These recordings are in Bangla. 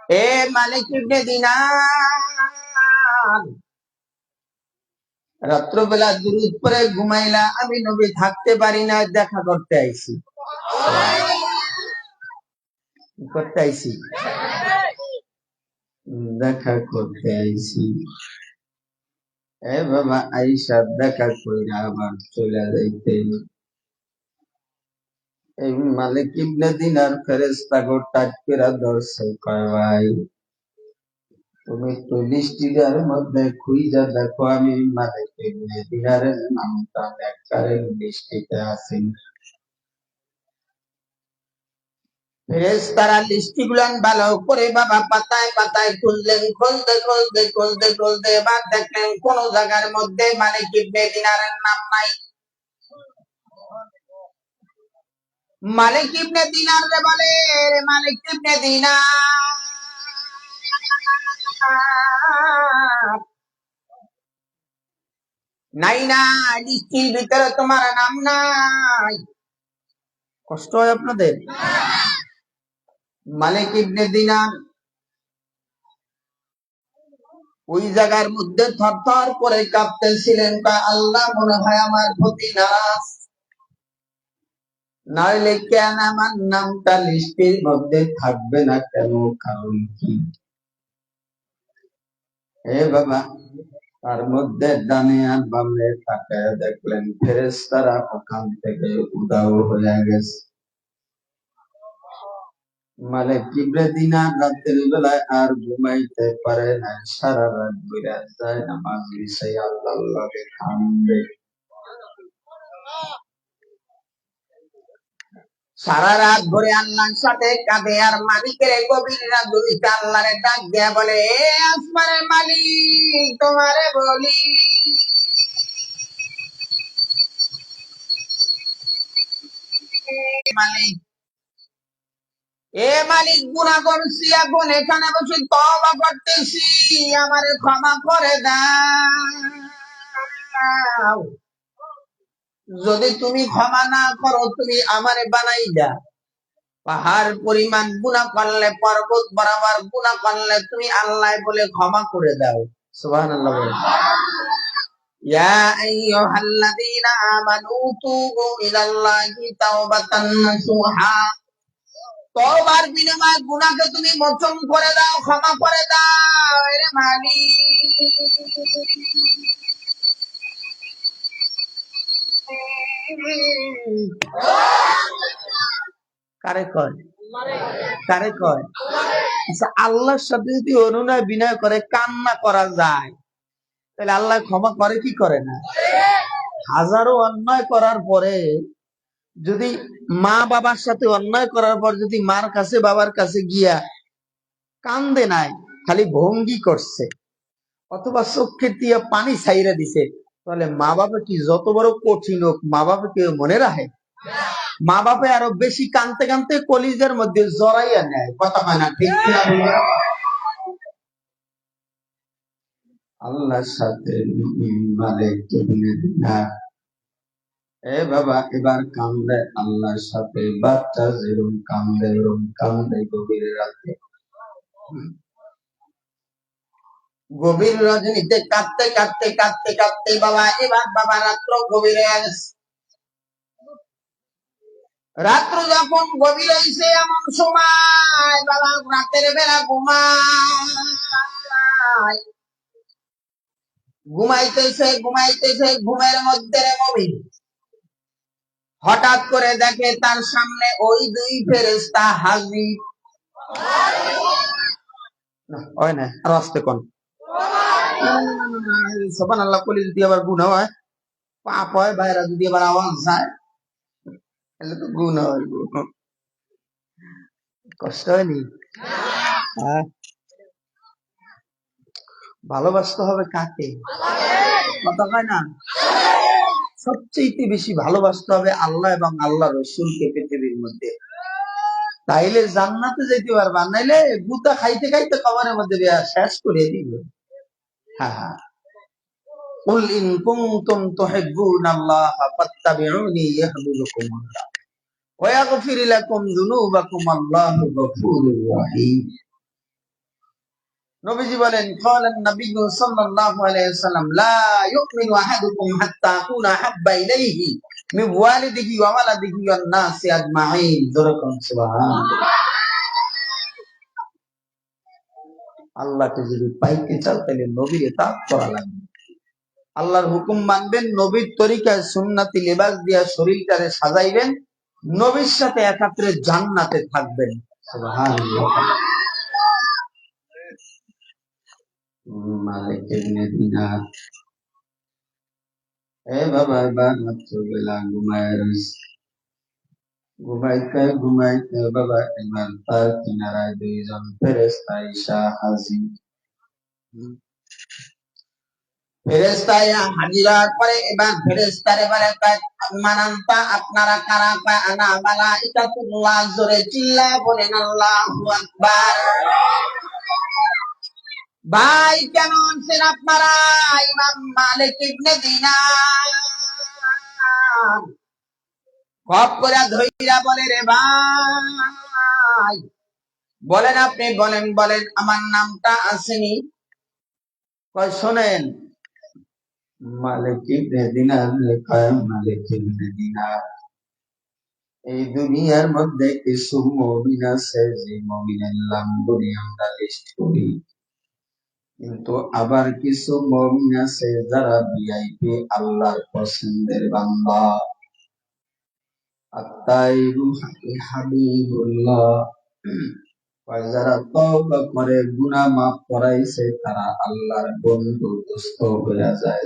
এ মালিক ইবনে দিনার, রাত্রবেলা দুরূদ পড়ে ঘুমাইলা, আমি নবী থাকতে পারি না, দেখা করতে আইছি। করতে আইছি, দেখা করতে আইছি। এ বাবা আইসা দেখা কইরা আবার চলে যাইতে। এই মালিক ইবনে দিনার ফেরেশতা গো টাচ করে ধরছে, কয় ভাই তুমি একটু লিস্টিটার মধ্যে খুঁজা দেখো আমি মালিক ইবনে দিনারের নামটা নেককারের লিস্টিতে আছি। ফেরেশতারা লিস্টি গুলান ভালো করে বাবা পাতায় পাতায় খুললেন, খুলতে খুলতে খুলতে খুলতে এবার দেখলেন কোন জায়গার মধ্যে মালিক ইবনে দিনারের নাম নাই। মালিক ইবনে দিনার রে বলে, রে মালিক ইবনে দিনার, নাই না লিস্টির ভিতরে তোমার নাম নাই। কষ্ট হয় আপনাদের? মালিক ইবনে দিনার ওই জায়গার মধ্যে থরথর করে কাঁপতেছিলেন, আল্লাহ মনে হয় আমার প্রতি নারাজ, নইলে কেন আমার নামটা লিস্টের মধ্যে থাকবে না কেন, কারণ কি? হে বাবা, তার মধ্যে ডানে আর বামে তাকায় দেখলেন ফেরেশতারা ওখান থেকে উধাও হয়ে গেছে। মালিক ইবনে দিনার রাতের বেলায় আর ঘুমাইতে পারে না, সারা রাত বিরাজ যায় নামাজ বিছাই আল্লাহকে কান্দে। সারা রাত ভরে আল্লাহর সাথে কাঁদে আর মালিকের গভীর রাতে আল্লাহরে ডাক দেয়া বলে, এ আসমানের মালিক তোমারে বলি, মালিক এ মালিক গুনাহ করছি, এখন এখানে বসে তওবা করতেছি, আমারে ক্ষমা করে দাও। যদি তুমি ক্ষমা না করো, তুমি আমারে বানাই দা, পাহাড় পরিমাণ গুনাহ করলে, পর্বত বরাবর গুনাহ করলে তুমি আল্লাহ বলে ক্ষমা করে দাও। সুবহানাল্লাহ। ইয়া আইয়ুহাল্লাযীনা আমানু তুবু ইলাল্লাহি তাওবাতান নাসুহা, তওবার বিনিময়ে গুনাহকে তুমি মোচন করে দাও, ক্ষমা করে দাও। এরে মালিক, কারে কয়? কারে কয়? আচ্ছা, আল্লাহর সাথে যদি অনুনয় বিনয় করে কান্না করা যায়, তাহলে আল্লাহ ক্ষমা করে কি করে না? হাজারো অন্যায় করার পরে যদি মা বাবার সাথে অন্যায় করার পর যদি মার কাছে বাবার কাছে গিয়া কান্দে নাই, খালি ভঙ্গি করছে অথবা চোখের দিয়ে পানি ছাইরা দিছে, তাহলে মা বাবা কি যত বড় কঠিন হোক, মা বাবা কেউ মনে রাখে? মা বাবা আরো বেশি কানতে কানতে কলিজের মধ্যে জড়াইয়া নেয়। কথা হয় না? ঠিক কিনা? আল্লাহর সাথে মালিক ইবনে দিনার, এ বাবা এবার কান্দে আল্লাহর সাথে, বাচ্চা যেরকম কান্দে ওরকম কান্দে গভীর রাতে। গভীর রজনীতে কাঁদতে কাঁদতে কাঁদতে কাঁদতে বাবা এবার বাবা রাত্র গভীর হয়ে গেছে। রাত্র যখন গভীর হয়েছে এমন সময় বাবা রাতের বেলা ঘুমায়, ঘুমাইতেছে ঘুমাইতেছে, ঘুমের মধ্যে মুমিন হঠাৎ করে দেখে তার সামনে ওই দুই ফেরেশতা হাজির। হয় না, আর আসতে কোন সুবহানাল্লাহ, কলি যদি আবার গুনাহ হয়, পাপ হয়, বাইরে যদি আবার আওয়াজ যায়, তাহলে তো গুনাহ হয়। কষ্ট হয়নি? হ্যাঁ, ভালোবাসতে হবে কাকে? কথা হয় না? সবচেয়ে বেশি ভালোবাসতে হবে আল্লাহ এবং আল্লাহ রসুলকে পৃথিবীর মধ্যে, তাইলে জান্নাতে যেতে পারবা, নাইলে গুতা খাইতে খাইতে কবরের মধ্যে শেষ করে দিল। হ্যাঁ, কুল ইন কুনতুম তুহিব্বুনাল্লাহ ফাত্তাবিউনি ইহবিবকুমুল্লাহ ওয়া ইয়াগফির লাকুম যুনুবাকুম, আল্লাহু গফুরুর রহিম। নবীজি বলেন ক্বালান নবী সাল্লাল্লাহু আলাইহি ওয়াসাল্লাম লা ইউমিনু আহাদুকুম হাত্তা আকুনা হাব্বা ইলাইহি মিন ওয়ালিদিহি ওয়া ওয়ালাদিহি ওয়ান নাসি আজমাইন। যেরকম সুবহানাল্লাহ। আল্লাহকে যদি পাইতে চাও তাহলে নবীর ইতাআত করা লাগবে। আল্লাহর হুকুম মানবেন, নবীর তরিকায় সুন্নতি লিবাস দিয়া শরীরটারে সাজাইবেন, নবীর সাথে একাত্রে জান্নাতে থাকবেন। সুবহানাল্লাহ। মালিক ইবনে দিনার, এ বাবা এবার রাত্রবেলা ঘুমায় রইছে। ঘুমাইতে ঘুমাইতে বাবা এবার তার কিনারায় দুইজন ফেরেশতা আইসা হাজির। ফেরেশতায় হাজিরার পরে এবার ফেরেশতার এবারে কয় মানান্তা আপনারা কারা? কয় আনা মালাইকাতুল্লাহ। জোরে চিল্লায় বলেন আল্লাহু আকবার। ভাই কেমন আছেন আপনারা? ইমাম মালিক ইবনে দিনার খপ করে ধইরা বলে রে ভাই বলেন, আপনি বলেন বলেন আমার নামটা আসেনি? কয় শোনেন, মালিক ইবনে দিনার কয় মালিক ইবনে দিনার, এই দুনিয়ার মধ্যে কিছু মুমিন আছে যে মুমিনের নামগুলি আমরা লিস্ট করি, কিন্তু আবার কিছু মুমিন আছে যারা ভিআইপি আল্লাহর পছন্দের বান্দা। আত্তাইবু হাবিবুল্লাহ, যারা তওবা করে গুনাহ মাফ করাইছে তারা আল্লাহর বন্ধু দোস্ত হয়ে যায়।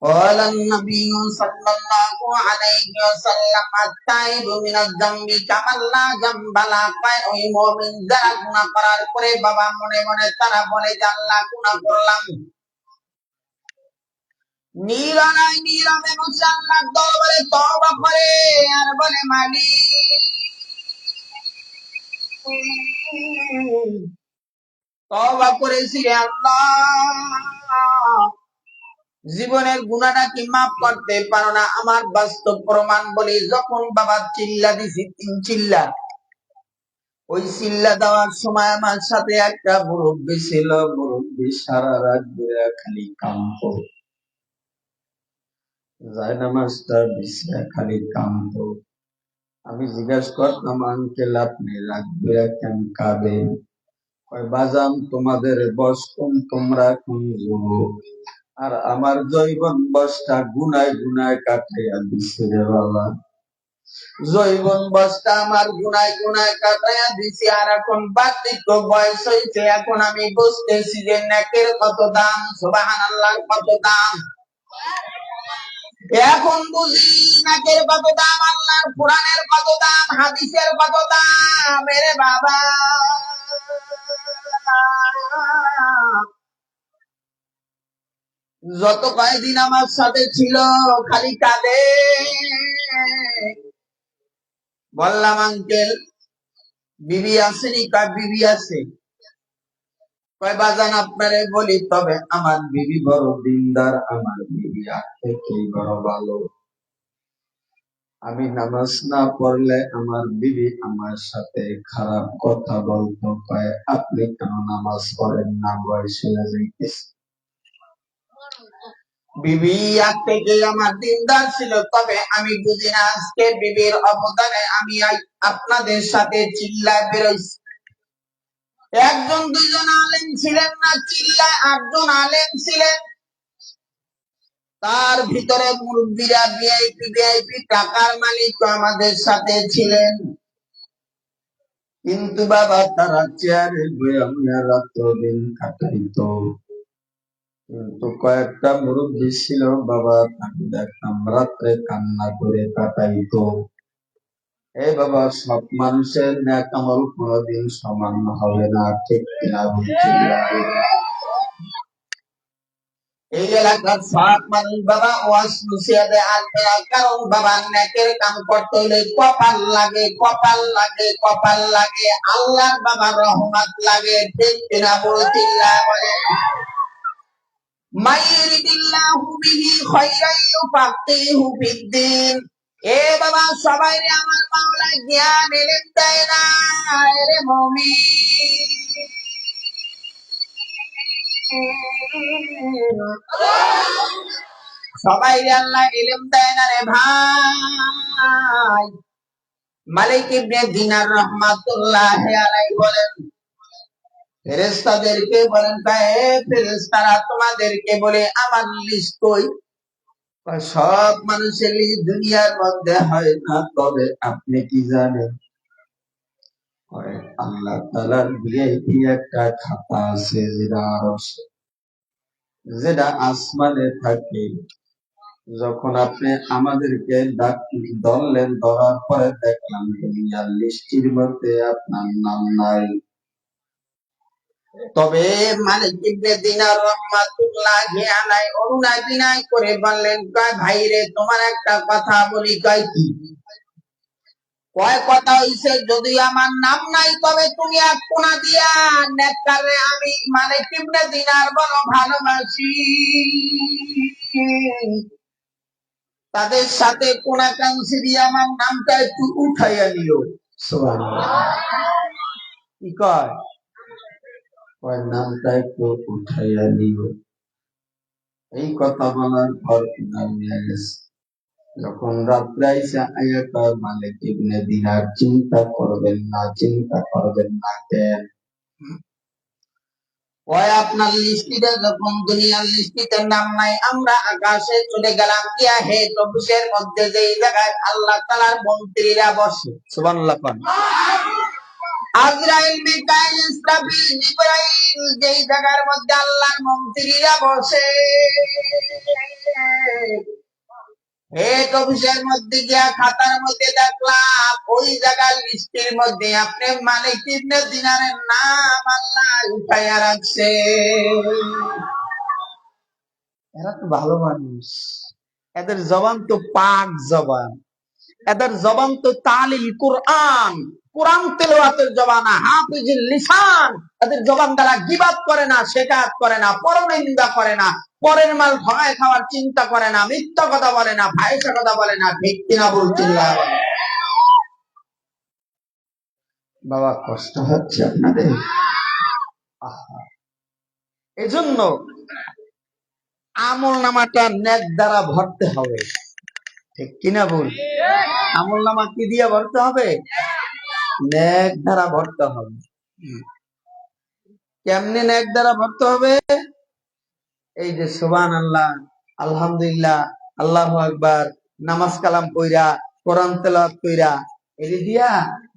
قال النبي صلى الله عليه وسلم التائب من الذنب كمن لا ذنب له। ওই মুমিন যারা গুনাহ করার পরে বাবা মনে মনে তারা বলে যে আল্লাহ গুনাহ করলাম, নীরবে নীরবে বসে আল্লাহর দরবারে তওবা করে আর বলে মালিক তওবা করেছি আল্লাহ, জীবনের গুনাহটা কি মাফ করতে পারো না? আমার বাস্তব প্রমাণ বলি, যখন বাবা চিল্লা দিছি 3 চিল্লা, ওই চিল্লা দেওয়ার সময় আমার সাথে একটা মুরব্বী ছিল। মুরব্বী সারা রাত ধরে খালি কাঁদতো, জায়নামাজটা বিছায়া খালি কাঁদতো। আমি জিজ্ঞাসা করতাম, আঙ্কেল আপনি রাত ধরে কেন কাঁদেন? কয় বাজান তোমাদের বয়স কম, তোমরা এখন যুবক, আর আমার জৈবন বয়সটা গুনায় গুনায় কাটাইয়া দিছে রে বাবা। জৈবন বয়সটা আমার গুনায় গুনায় কাটাইয়া দিছি, আর এখন বার্ধক্য বয়স হয়েছে। এখন আমি বুঝতেছি যে নেকের কত দাম, সুবহানাল্লাহ কত দাম। এখন বুঝি নাকের কত দাম, আল্লাহর কোরআনের কত দাম, হাদিসের কত দাম। মেরে বাবা যত কয়েকদিন আমার সাথে ছিল খালি কাঁদে। বললাম আঙ্কেল বিবি আসেনি? কয় বিবি আছে। কয় বাজান আপনারে বলি, তবে আমার বিবি বড় দিনদার, আমার বিবি আর থেকেই বড় ভালো। আমি নামাজ না পড়লে আমার বিবি আমার সাথে খারাপ কথা বলতো। কয় আপনি কেন নামাজ পড়েন না? বয়স হয়ে যাইতেছে। বিবি আগ থেকে আমার দিনদার ছিল, তবে আমি বুঝি না আজকে বিবির অবদানে আমি আপনাদের সাথে চিল্লায় বেরোইছি। একজন দুইজন আলেম ছিলেন না, চিল্লায় 8 জন আলেম ছিলেন। তার ভিতরে মুরব্বীরা ভিআইপি ভিআইপি টাকার মালিক আমাদের সাথে ছিলেন, কিন্তু বাবা তারা চেয়ারে বইয়া রাত্র দিন কাটাইতো। কিন্তু কয়েকটা মুরব্বী ছিল বাবা, তাকে দেখতাম রাত্রে কান্না করে কাটাইতো। এ বাবা সব মানুষের ন্যাক আমল কোনদিন সমান হবে না, ঠিক কিনা বলছেন? এই এলাকার সব মানুষ বাবা ওয়াজ নসিহতে আসবে না, কারণ বাবা নেকের কাম করতে হলে কপাল লাগে, কপাল লাগে, কপাল লাগে, আল্লাহর বাবা রহমত লাগে, ঠিক কিনা বলছেন? মাইরিদিল্লাহু বিহি খায়রান ইউফাক্কিহু ফিদ্দিন। এ বাবা সবাই রে আমার মাওলা জ্ঞান এলেন দেয় না রে মুমিন, সবাই রে আল্লাহ ইলম দেয় না রে ভাই। মালিক ইবনে দিনার রহমাতুল্লাহ আলাইহি বলেন, ফেরেশতাদেরকে বলেন, হে ফেরেশতারা তোমাদেরকে বলে আমার লিস্ট কই? সব মানুষের লিস্ট দুনিয়ার মধ্যে হয় না, তবে আপনি কি জানেন? আল্লাহ তাআলার ভিআইপি একটা খাতা আছে যেটা আসমানে থাকে। যখন আপনি আমাদেরকে ধরলেন, ধরার পরে দেখলাম দুনিয়ার লিস্টির মধ্যে আপনার নাম নাই। তবে মালিক ইবনে দিনার রাহমাতুল্লাহি আলাইহি অরুণা বিনয় করে বললেন, কয় ভাই রে তোমার একটা কথা বলি। কয় কি? কয় কথা হইছে, যদি আমার নাম নাই তবে তুমি এক কোনা দিয়া নেককারে আমি মালিক ইবনে দিনার বড় ভালোবাসি, তাদের সাথে কোনা কাংশি দিয়ে আমার নামটা একটু উঠাইয়া নিও। সুবহানাল্লাহ। কি কয়? নামটা একটু উঠাইয়া নিও। এই কথা বলার পর নামিয়ে গেছে। যখন রাত্রে আইসা আয়াত মালিক ইবনে দিনার, চিন্তা করবেন না, চিন্তা করবেন না। কেন? ওই আপনার লিস্টিতে যখন দুনিয়ার লিস্টিতে নাম নাই, আমরা আকাশে চলে গেলাম কিয়া হে তবুসের মধ্যে যেই জায়গায় আল্লাহ তাআলার মন্ত্রীরা বসে। সুবহানাল্লাহ। আজরাইল, মিকাইল, ইসরাফিল, জিবরাইল যেই জায়গার মধ্যে আল্লাহর মন্ত্রীরা বসে, এক অফিসের মধ্যে গিয়া খাতার মধ্যে দেখলাম ওই জায়গার লিস্টের মধ্যে আপনি মালিক ইবনে দিনারের নাম আল্লাহ উঠাইয়া রাখছে। এরা তো ভালো মানুষ, এদের জবান তো পাক জবান, এদের জবান তো তালিল কুরআন, কোরআন তেলাওয়াতের জবান, হাফিজুল লিসান। এদের জবান দ্বারা গীবাত করে না, শিকায়াত করে না, পরনিন্দা করে না, পরের মাল ভাগায় খাওয়ার চিন্তা করে না, মিথ্যা কথা বলে না, ফাহিশা কথা বলে না। ঠিক কিনা বলছেন? বাবা কষ্ট হচ্ছে আপনাদের? এজন্য আমল নামাটা নেক দ্বারা ভরতে হবে। ঠিক কিনা বল? আমল নামা কি দিয়ে ভরতে হবে? নেক দ্বারা ভরতে হবে। কেমনে নেক দ্বারা ভরতে হবে? এই যে সুবহানাল্লাহ, আলহামদুলিল্লাহ, আল্লাহু আকবার, নামাজ কালাম কইরা, কোরআন তেলাওয়াত কইরা, এই দিয়া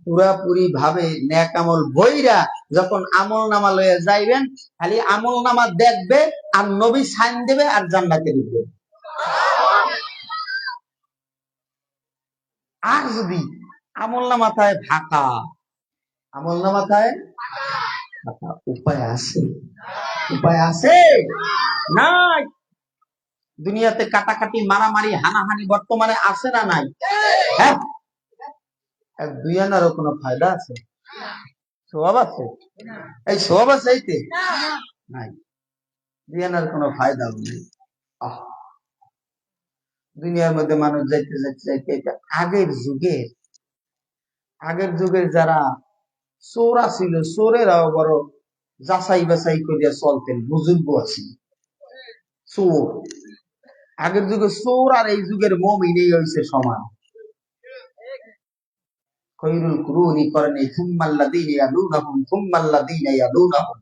পুরাপুরি ভাবে নেক আমল বইরা যখন আমল নামা লয়ে যাইবেন, খালি আমল নামা দেখবে আর নবী সাইন দেবে আর জান্নাতে দিবে। আর যদি আমল নামায় ফাঁকা, আমল নামায় ফাঁকা, উপায় আছে? উপায় আছে? নাই। দুনিয়াতে কাটাকাটি, মারামারি, হানাহানি বর্তমানে আছে না নাই? হ্যাঁ। দুই আনারও কোনো ফায়দা আছে? সওয়াব আছে? এই সওয়াব আছে এইতে? নাই। দুই আনার কোনো ফায়দা নেই। দুনিয়ার মধ্যে মানুষ যাইতে যাইতে যাইতে আগের যুগের যারা চোরা ছিল, চোরেরাও বড় যাচাই বাছাই করিয়া চলতেন, বুজুর্গ আছে চোর। আগের যুগে চোর আর এই যুগের মুমিন এই হইছে সমান। খৈরুল কুরুনি করনি সুম্মাল্লাযীনা ইয়ালুনাহুম সুম্মাল্লাযীনা ইয়ালুনাহুম।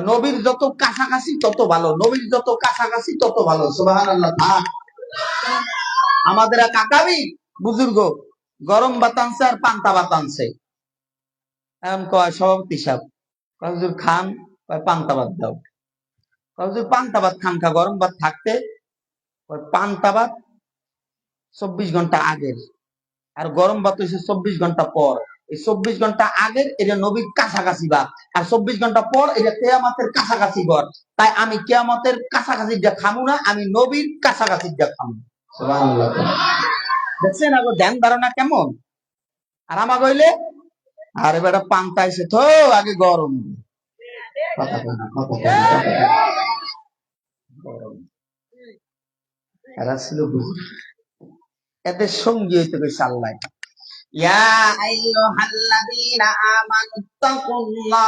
নবীর যত কাছাকাছি তত ভালো, নবীর যত কাছাকাছি তত ভালো। সুবহানাল্লাহ। আমাদের এক আকাবি বুজুর্গ গরম ভাত আনছে আর পান্তা ভাত আনছে। এখন কয় সভাপতি সাহেব, হুজুর খান, পান্তা ভাত দাও। হুজুর পান্তা ভাত খান, খা গরম ভাত থাকতে। পান্তা ভাত 24 ঘন্টা আগের, আর গরম ভাত হয়েছে 24 ঘন্টা পর। এই 24 ঘন্টা আগের এটা নবীর কাছাকাছি ভাত, আর 24 ঘন্টা পর এটা কিয়ামতের কাছাকাছি ঘর। তাই আমি কিয়ামতের কাছাকাছি যা খামু না, আমি নবীর কাছাকাছি যা খামু। সুবহানাল্লাহ। দেখছেন আগো ধ্যান ধারণা কেমন? আর আমা কইলে আরে বেটা পান্তা এসে তো আগে গরম। কথা কয় না, কথা কয় না, কথা কয় না। গরম। এরা ছিল এদের সঙ্গী হইতে গেছে আল্লাহ। ইয়া আইয়ুহাল্লাযীনা আমানুত্তাকুল্লাহ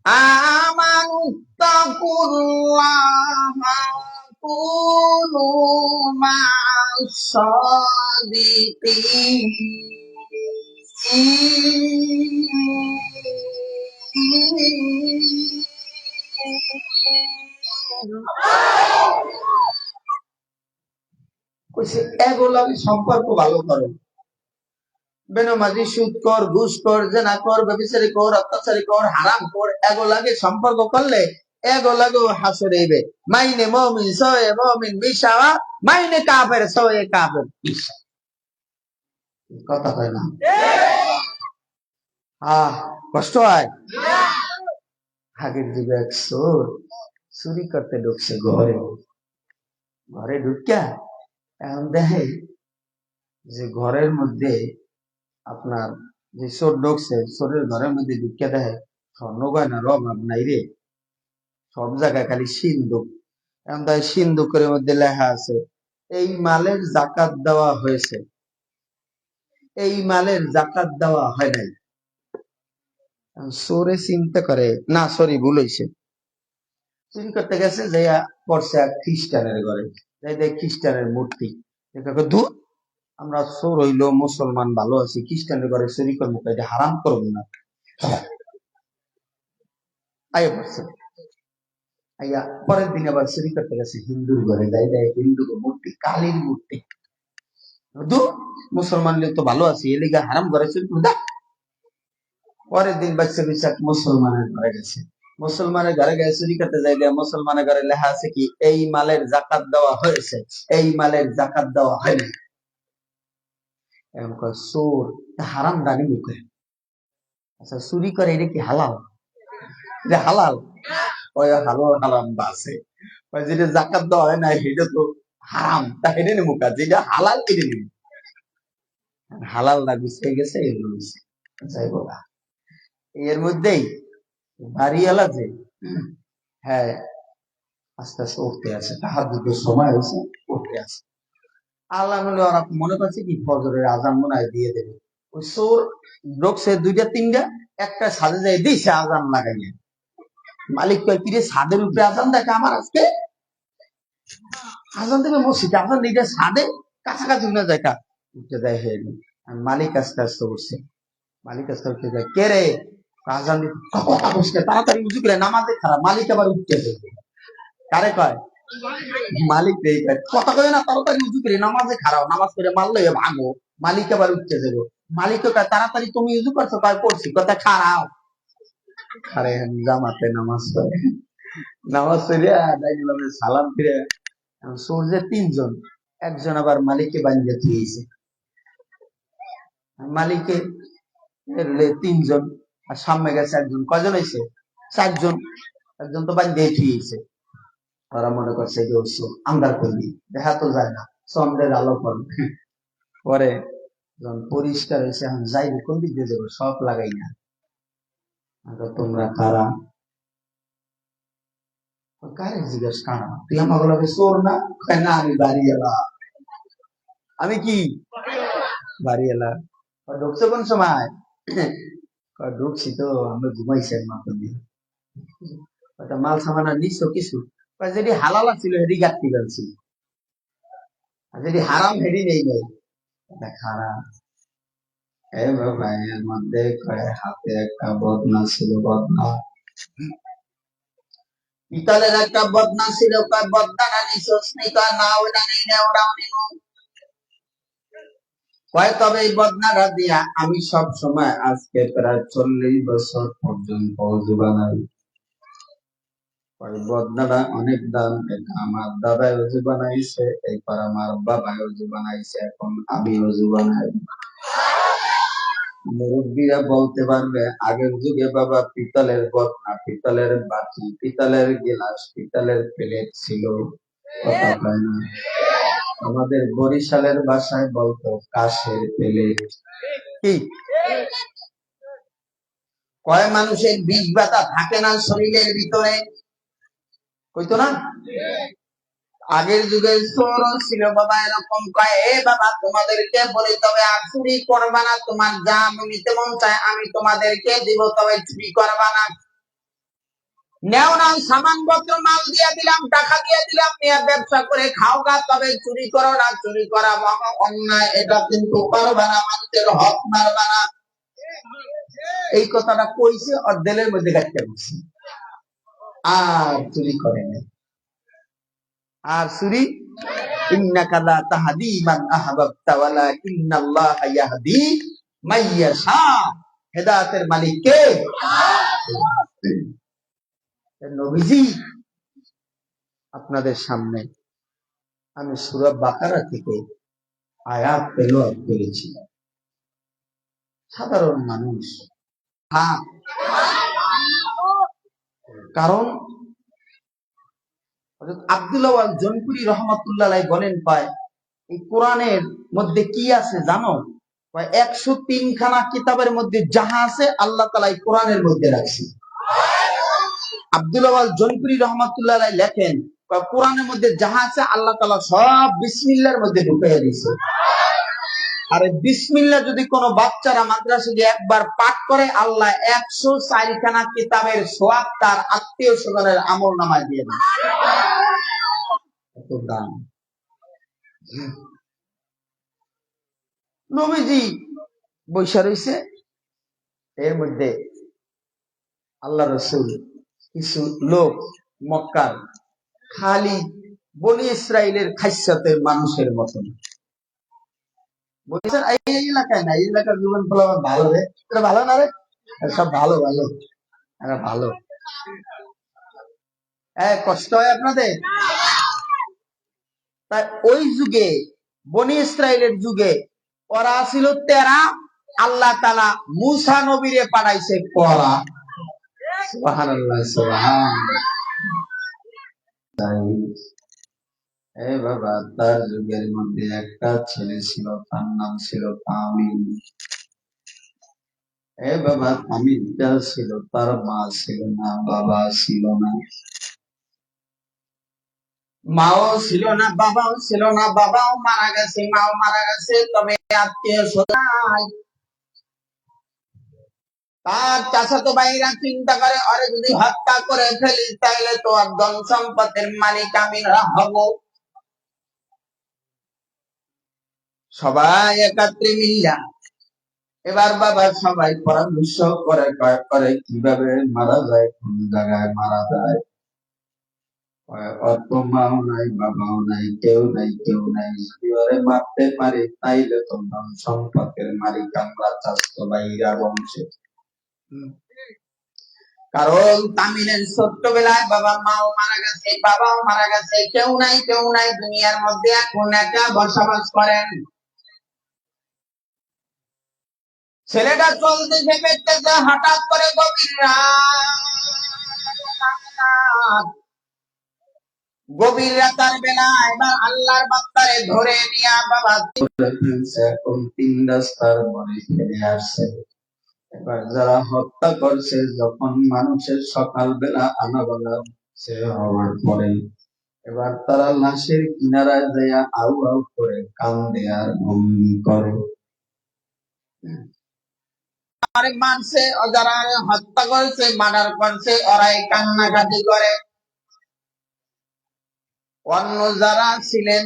আমানুত্তাকুল্লাহা কুনু মা'আস সাদিকিন। কইছে এগুলা সম্পর্ক ভালো করো, বেনামাজি, সুদখোর, ঘুষখোর, জেনাখোর, ব্যভিচারী কর, অত্যাচারী কর, হারাম কর, এগুলাকে সম্পর্ক করলে এগুলাকেও হাসরে দিবে। মাইনে মুমিন সয়ে মুমিন বিশাওয়া, মাইনে কাফের সয়ে কাফের বিশা। কথা কয় না? কষ্ট হয়। আগের যুগে এক চোর চুরি করতে ঢুকছে ঘরে। ঘরে ঢুকিয়া এখন দেখে যে ঘরের মধ্যে আপনার যে চোর ঢুকছে, চোরের ঘরের মধ্যে ঢুকিয়া দেখে স্বর্ণ গয়নার অভাব নাই রে, সব জায়গায় খালি সিন্দুক। এখন তাই সিন্দুকের মধ্যে লেখা আছে এই মালের জাকাত দেওয়া হয়েছে, এই মালের জাকাত দেওয়া হয় নাই। চোরে চিন্তা করে না, সরি ভুল হয়েছে, চুরি করতে গেছে যে পড়ছে এক খ্রিস্টানের ঘরে, যাই দেখ খ্রিস্টানের মূর্তি। দূর, আমরা চোর হইলো মুসলমান ভালো আছি, খ্রিস্টানের ঘরে চুরি করবো, এটা হারাম করবো না। আইয়া পড়ছে, আইয়া পরের দিন আবার চুরি করতে গেছে হিন্দুর ঘরে, যাই দেয় হিন্দুর মূর্তি, কালীর মূর্তি। দূর, মুসলমান তো ভালো আছি, এ লিগা হারাম ঘরে চুরি করবো। পরের দিন বাচ্চা বিচার মুসলমানের ঘরে গেছে, মুসলমানের ঘরে গেছে চুরি করতে যাই দেয়, মুসলমানের ঘরে লেখা আছে কি এই মালের জাকাত দেওয়া হয়েছে, এই মালের জাকাত দেওয়া হয়নি। চোর হারাম দানি মুখে। আচ্ছা, চুরি করে এটা কি হালাল? যে হালাল ওই হালাল হারাম আছে, যেটা জাকাত দেওয়া হয় না সেটা তো হারাম, তা হেঁটে নেবো কাজ, যেটা হালাল কেটে নেব। হালাল না গুছিয়ে গেছে এগুলো যাই বলা। এর মধ্যেই বাড়িওয়ালা যে হ্যাঁ আস্তে আস্তে উঠতে আছে, তাহার দুটোর সময় হয়েছে, উঠতে আছে। আল্লাহ ওরা মনে করছে কি ফজরের আজান মনে হয় দিয়ে দেবে। ওই চোর ঢুকছে দুইটা তিনটা, একটা সাজে যাই দিয়েছে আজান লাগাইয়া। মালিক কয় কিরে ছাদের উপরে আজান দেখে আমার আজকে, আজান দেবে মসজিদে, আজান দিতে ছাদে কাছাকাছি না দেখা উঠতে দেয়। হে মালিক আস্তে আস্তে উঠছে, মালিক আস্তে উঠতে যায়, কে রে আজান দিতে, কথা বসছে তাড়াতাড়ি উঁচু করে নামাজে খারাপ। মালিক আবার উঠতে কারে কয়? মালিক রে কথা কয় না, তাড়াতাড়ি উঁচু করে নামাজে খারাপ, নামাজ করে মারলে ভাঙো। মালিক আবার উঠতে যাবো, মালিক তাড়াতাড়ি তুমি উঁচু করছো, কয় করছি, কথা খারাপ। আরে জামাতে নামাজ পড়ে, নামাজ পড়ে দেখলাম সালাম ফিরে সূর্যের তিনজন, একজন আবার মালিককে বানিয়ে দিয়েছে। মালিকে তিনজন আর সামনে গেছে একজন, কয়জন হয়েছে? চারজন। একজন তো বানিয়ে দিয়েছে। ওরা মনে করছে যে আন্দার করবি, দেখা তো যায় না, চন্দ্রের আলো পড়বে। পরে যখন পরিষ্কার হয়েছে, এখন যাইবে কোন দিক দিয়ে যাবো, সব লাগাই না। তোমরা কারা? কারে জিজ্ঞেস কারা? তুই আমাকে লাগে চোর না? না আমি বাড়িওয়ালা। আমি কি বাড়িওয়ালা? ঢুকছো কোন সময়? ঢুকছি তো, আমরা ঘুমাইছি মাত্র দিয়ে। মাল সামানা নিচ্ছ কিছু, যেটি হালাল ছিল হেডি গাঁটতি ফেলছিল, আর যেটি হারাম হেডি নেই নেই। খারাপ ভাইয়ের মধ্যে হাতে একটা বদনা ছিল, বদনা পিতলের একটা বদনা ছিল, কয় বদনা না নিছস নি, কয় না ওটা নেই না, ওটাও নিব। কয় তবে এই বদনাটা দিয়া আমি সব সময় আজকে প্রায় 40 বছর পর্যন্ত অজু বানাই। বদনাটা অনেক দাম, আমার দাদাই অজু বানাইছে, এরপর আমার বাবাই অজু বানাইছে, এখন আমি অজু বানাই। মুরব্বীরা বলতে পারবে আগের যুগে বাবা পিতলের বদনা, পিতলের বাটি, পিতলের গিলাস, পিতলের প্লেট ছিল, কথা পায় না। আমাদের বরিশালের ভাষায় বলতো কাশের প্লেট। কি কয় মানুষের বিষ ব্যথা থাকে না শরীরের ভিতরে, কইতো না? আগের যুগে চোর ছিল বাবা, এরকম কয়, এ বাবা তোমাদেরকে বলি, তবে আর চুরি করবা না, তোমার যা নিতে মন চায় আমি তোমাদেরকে দিব, তবে চুরি করবা না। নেও না, সামান পত্র মাল দিয়ে দিলাম, টাকা দিয়ে দিলাম, নিয়ে ব্যবসা করে খাও গা, তবে চুরি করো না, চুরি করা মহা অন্যায়, এটা কিন্তু করবা না, মানুষের হক মারবা না। এই কথাটা কইছে আর দিলের মধ্যে গাইতে বলছে, আর চুরি করে না, আর চুরি। ইন্নাকা লা তাহদি মান আহবাবতা ওয়ালাকিন্নাল্লাহা ইয়াহদি মাইয়াশা। হেদায়েতের মালিক কে? নবীজি, আপনাদের সামনে আমি সূরা বাকারা থেকে আয়াত তেলাওয়াত করেছি। সাধারণ মানুষ, হ্যাঁ, কারণ হযরত আব্দুল্লাহ আল জনপুরি রহমাতুল্লাহ আলাইহি বলেন, পায় এই কোরআনের মধ্যে কি আছে জানো? 103 খানা কিতাবের মধ্যে যাহা আছে আল্লাহ তাআলা এই কোরআনের মধ্যে রাখছে। আব্দুল্লাহ আল জনপুরি রহমাতুল্লাহ আলাইহি লেখেন, কোরআনের মধ্যে যাহা আছে আল্লাহ তাআলা সব বিসমিল্লাহর মধ্যে ঢুকাইয়া দিয়েছে। আর বিসমিল্লাহ যদি কোনো বাচ্চারা মাদ্রাসা দিয়ে একবার পাঠ করে, আল্লাহ 104 খানা কিতাবের সওয়াব তার আত্মীয় স্বজনের আমলনামায় দিয়ে দেন। কত দাম! নবীজি বৈশা রইছে, এর মধ্যে আল্লাহ রাসূল কিছু লোক মক্কার খালি বনি ইসরাইলের খাইসাতের মানুষের মতন, বলছেন এই এলাকায় না, এই এলাকার জীবন ফলাফল ভালো রে, এটা ভালো না রে, সব ভালো ভালো, এরা ভালো, কষ্ট হয় আপনাদের। তাই ওই যুগে বনি ইসরাইলের যুগে ওরা ছিল তেরা, আল্লাহ তাআলা মূসা নবীরে পাঠাইছে করা। সুবহানাল্লাহ, সুবহানাল্লাহ। এ বাবা, তার যুগের মধ্যে একটা ছেলে ছিল, তার নাম ছিল তামিল। এ বাবা, তামিলটা ছিল, তার মা ছিল না, বাবা ছিল না, মাও ছিল না, বাবাও ছিল না, বাবাও মারা গেছে, মাও মারা গেছে, তবে আত্মীয় স্বজন। তার চাচাতো ভাইরা চিন্তা করে, আরে যদি হত্যা করে ফেলি তাইলে তো আর ধন সম্পদের মালিক আমি হব। সবাই একাত্রে মিল্লা এবার বাবা সবাই পরামর্শ করে কিভাবে মারা যায়, কোন জায়গায় মারা যায়। অত মাও নাই, বাবাও নাই, কেউ নাই, কেউ নাই, যদি ওরে মারতে পারি তাইলে তো ধন সম্পদের মালিক আমরা চাচাতো ভাইরা বংশে। কারণ তামিলের ছোট্টবেলায় বাবা মাও মারা গেছে, বাবাও মারা গেছে, কেউ নাই, কেউ নাই, দুনিয়ার মধ্যে এখন একা বসবাস করেন। ছেলেটা চলতেছে ফিরতেছে, হঠাৎ করে গভীর রাতের বেলা এবার আল্লাহর বান্দারে ধরে নিয়ে বাবা এখন 3 রাস্তার মনে ফিরে আসছে। এবার যারা হত্যা করছে, যখন মানুষের সকালবেলা আনাবেলা হওয়ার পরে এবার তারা লাশের কিনারায় যাইয়া আউ আউ করে কান্দে আর বমি করে। মানছে যারা হত্যা করেছে, মার্ডার করছে, ওরাই কান্নাকাটি করে। অন্য যারা ছিলেন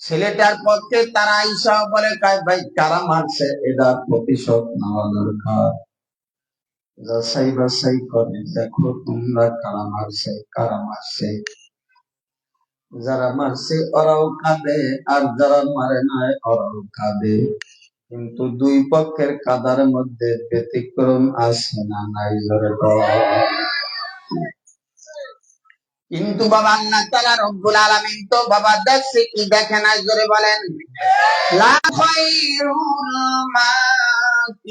ছেলেটার পক্ষে, তারা ঈশা বলে, ভাই কারা মারছে এটার প্রতিশোধ নেওয়া দরকার, যাচাই বাছাই করে দেখো তোমরা কারা মারছে, কারা মারছে। যারা মারছে ওরাও কাঁদে, আর যারা মারে নাই ওরাও কাঁদে, কিন্তু দুই পক্ষের কাদার মধ্যে ব্যতিক্রম আছে না নাই? জোরে কিন্তু বাবা আল্লাহ তাআলা রব্বুল আলামিন তো বাবা দেখছে কি দেখে না? জোরে বলেন, লা খায়রুল মাকিরিন।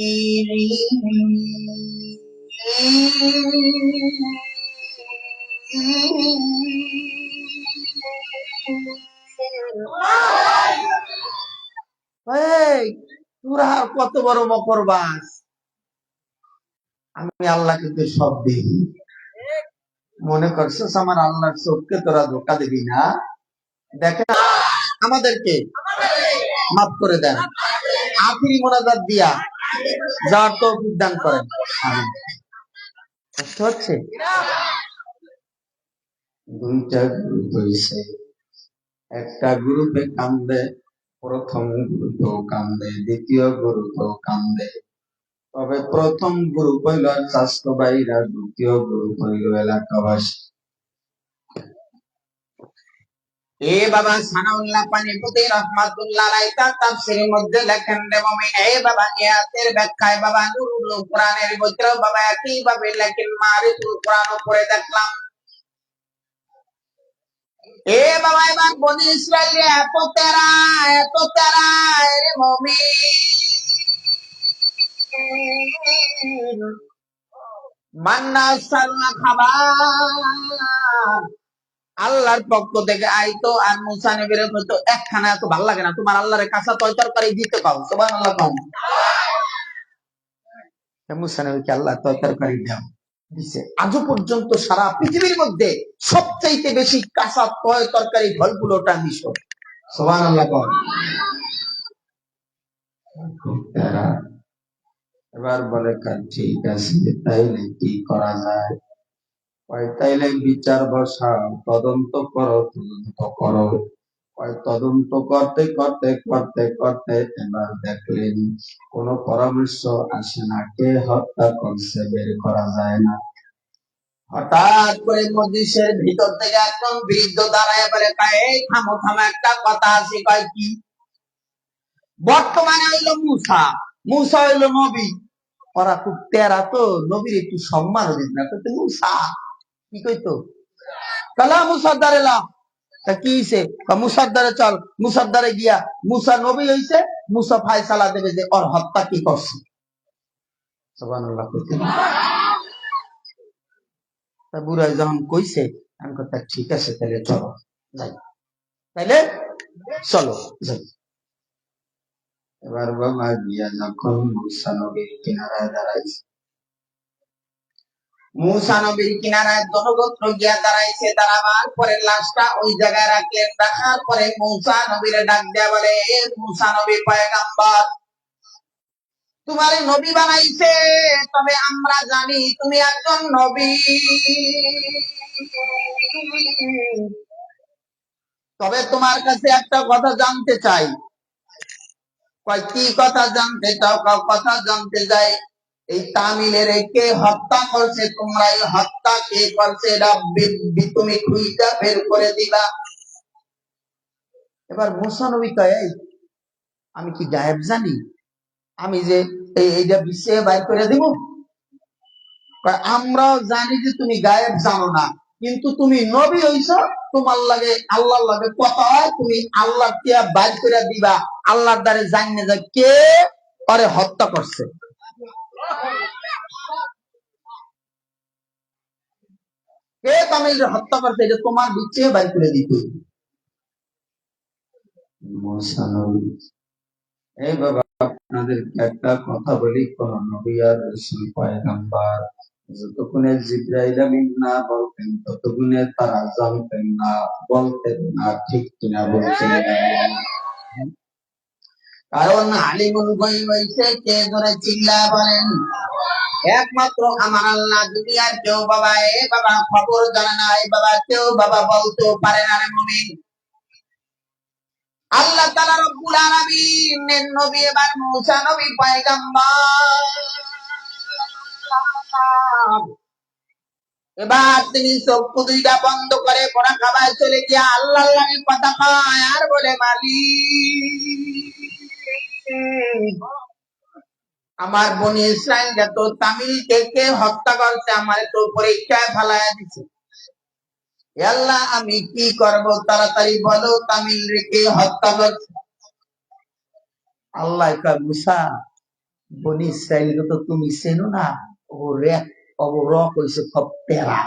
তোরা কত বড় মকরবাজ! আমি আল্লাহ কিন্তু সব দেখি। মনে করছিস আমার আল্লাহর চোখকে তোরা ধোকা দিবি না? দেখেন আমাদেরকে মাফ করে দেন, আখিরি মোনাজাত দিয়া যার তৌফিক দান করেন। আমিন। কষ্ট হচ্ছে? দুইটা গ্রুপ হয়েছে, একটা গ্রুপে কান্দে, প্রথম গ্রুপেও কান্দে, দ্বিতীয় গ্রুপেও কান্দে। তবে প্রথম গ্রুপ হইল স্বাস্থ্য ভাইরা, দ্বিতীয় গ্রুপ হইল এলাকাবাসী। এ বাবা সানাউল্লাহ পানিপতি রহমাতুল্লাহ আলাইহি তার তাফসীরের মধ্যে লেখেন রে মুমিন, এ বাবা আয়াতের ব্যাখ্যায় বাবা নুরুল কোরআনের ভিতরে বাবা একই ভাবে লেখেন মারিফুল কোরআন পড়ে দেখলাম। এ বাবা এবার বনি ইসরাইল এত তেরা রে মুমিন, মান্না সাল্লা খাবার আল্লাহর পক্ষ থেকে আইতো, আর মুসা নবীর হয়তো একখানা এত ভালো লাগে না, তোমার আল্লাহর কাঁচা তরকারি দিতে পাও, সুবহানাল্লাহ পাও। মুসা নবীকে আল্লাহ তরকারি দাও দিছে। আজও পর্যন্ত সারা পৃথিবীর মধ্যে সবচাইতে বেশি কাঁচা তরকারি ফলগুলোটা মিশর, সুবহানাল্লাহ পাও। এবার বলে ঠিক আছে, তাইলে কি করা যায়? তাইলে বিচার বসাও, তদন্ত করো। তদন্ত করতে এবার দেখলেন কোন পরামর্শ আসে না, কে হত্যা করছে বের করা যায় না। হঠাৎ করে মজলিসের ভিতর থেকে একদম বৃদ্ধ দাঁড়ায় বলে, এই থামো একটা কথা আছে। কয় কি? বর্তমানে হইলো মুসা হইলো নবী, ওরা খুব তেরা তো, নবীর একটু সম্মান দিত না, কিন্তু মুসা কি কইতো, কালা মুসাদ্দারে লা, কি হইছে? মুসাদ্দারে চল, মুসাদ্দারে গিয়া মুসা নবী হইছে, মুসা ফায়সালা দেবে যে ওর হত্যা কি করছে। সুবহানাল্লাহ। বুড়াই যখন কইছে, আমি কথা ঠিক আছে, তাহলে চলো যাই, তাইলে চলো যাই। এবার বাবা গিয়া যখন মুসা নবীর কিনারায় দাঁড়াইছে, মুসা নবীর কিনারায় জনগোত্র গিয়া দাঁড়াইছে, দাঁড়াবার পরে লাশটা ওই জায়গায় রাখলেন। রাখার পরে মুসা নবীর ডাক দেয়া বলে, এ মুসা নবী পয়গাম্বর, তোমার নবী বানাইছে, তবে আমরা জানি তুমি একজন নবী, তবে তোমার কাছে একটা কথা জানতে চাই। কি কথা জানতে চাও? কথা জানতে চাই, এই তামিলের কে হত্যা করছে, তোমরা এই হত্যা কে করছে এটা তুমি খুঁজটা বের করে দিবা। এবার মুসা নবী কয়, আমি কি গায়েব জানি? আমি যে এইটা বিশ্বে বাইর করে দিব? আমরাও জানি যে তুমি গায়েব জানো না, কিন্তু তুমি নবী হইছো, তোমার লাগে আল্লাহর লাগে কথা হয়, তুমি আল্লাহ কে বাইর করে দিবা, আল্লাহর দ্বারে জানিয়ে যায় কে আরে হত্যা করছে। কে তামিল হত্যা করছে এটা তোমার বিচ্ছে বাইর করে দিতে। এই বাবা আপনাদের একটা কথা বলি, কোন নবী আর রাসূল পয়গম্বর যতক্ষণে জিবরাইল আমিন না বলতেন ততক্ষণে তারা জানতেন না, বলতেন না, ঠিক কিনা বলতেন। কারণ আলিমুল গায়ব হইছে কে? ধরে চিল্লা বলেন, একমাত্র আমার আল্লাহ। দুনিয়ার কেউ বাবা বাবা খবর জানে না, বাবা কেউ বাবা বলতেও পারে না রে মুমিন। আল্লাহ তাআলা রব্বুল আলামিনের নবী এবার মুসা নবী পয়গম্বর, এবার তিনি চক্ষু দুইটা বন্ধ করে পড়া খাবায় চলে গিয়ে আল্লাহর লাগে কথা কয় আর বলে, মালিক, আমার বনি ইসরাইলকে তো তামিলকে কে হত্যা করছে, আমার তো পরীক্ষায় ফেলাইয়া দিছে। আল্লাহ আমি কি করব, তাড়াতাড়ি বলো, তামিল রেখে হত্যা করছে। আল্লাহ কয়, মুসা বনি ইসরাইলকে তো তুমি চেনো না, ও রক হইছে খুব তেরা।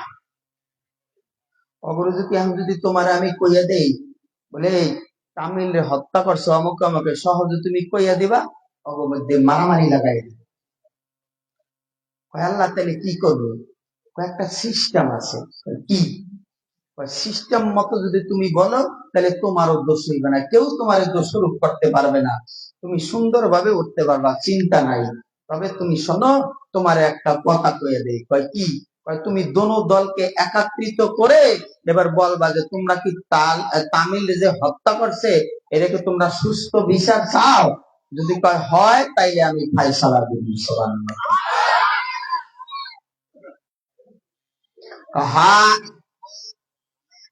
অগর যদি আমি যদি তোমার আমি কইয়া দেই, বলে তামিল রে হত্যা করছো অমুক আমাকে, সহজে তুমি কইয়া দিবা, অগর মধ্যে মারামারি লাগাই দিবা। আল্লাহ তাহলে কি করবো? কয়েকটা সিস্টেম আছে। কি? সিস্টেম মতো যদি তুমি বলো তাহলে তোমারও দোষ হইবে না, কেউ তোমার দোষারোপ করতে পারবে না, তুমি সুন্দরভাবে উঠতে পারবা, চিন্তা নাই। তবে তুমি শোনো, তোমার একটা কথা কয়ে দেই, কয় কি, কয় তুমি দোনো দলকে একত্রিত করে এবার বলবা যে তোমরা কি তামিল যে হত্যা করছে এটাকে তোমরা সুস্থ বিচার চাও, যদি কয় হয় তাইলে আমি ফায়সালা দিব। সুবহানাল্লাহ। হ্যাঁ,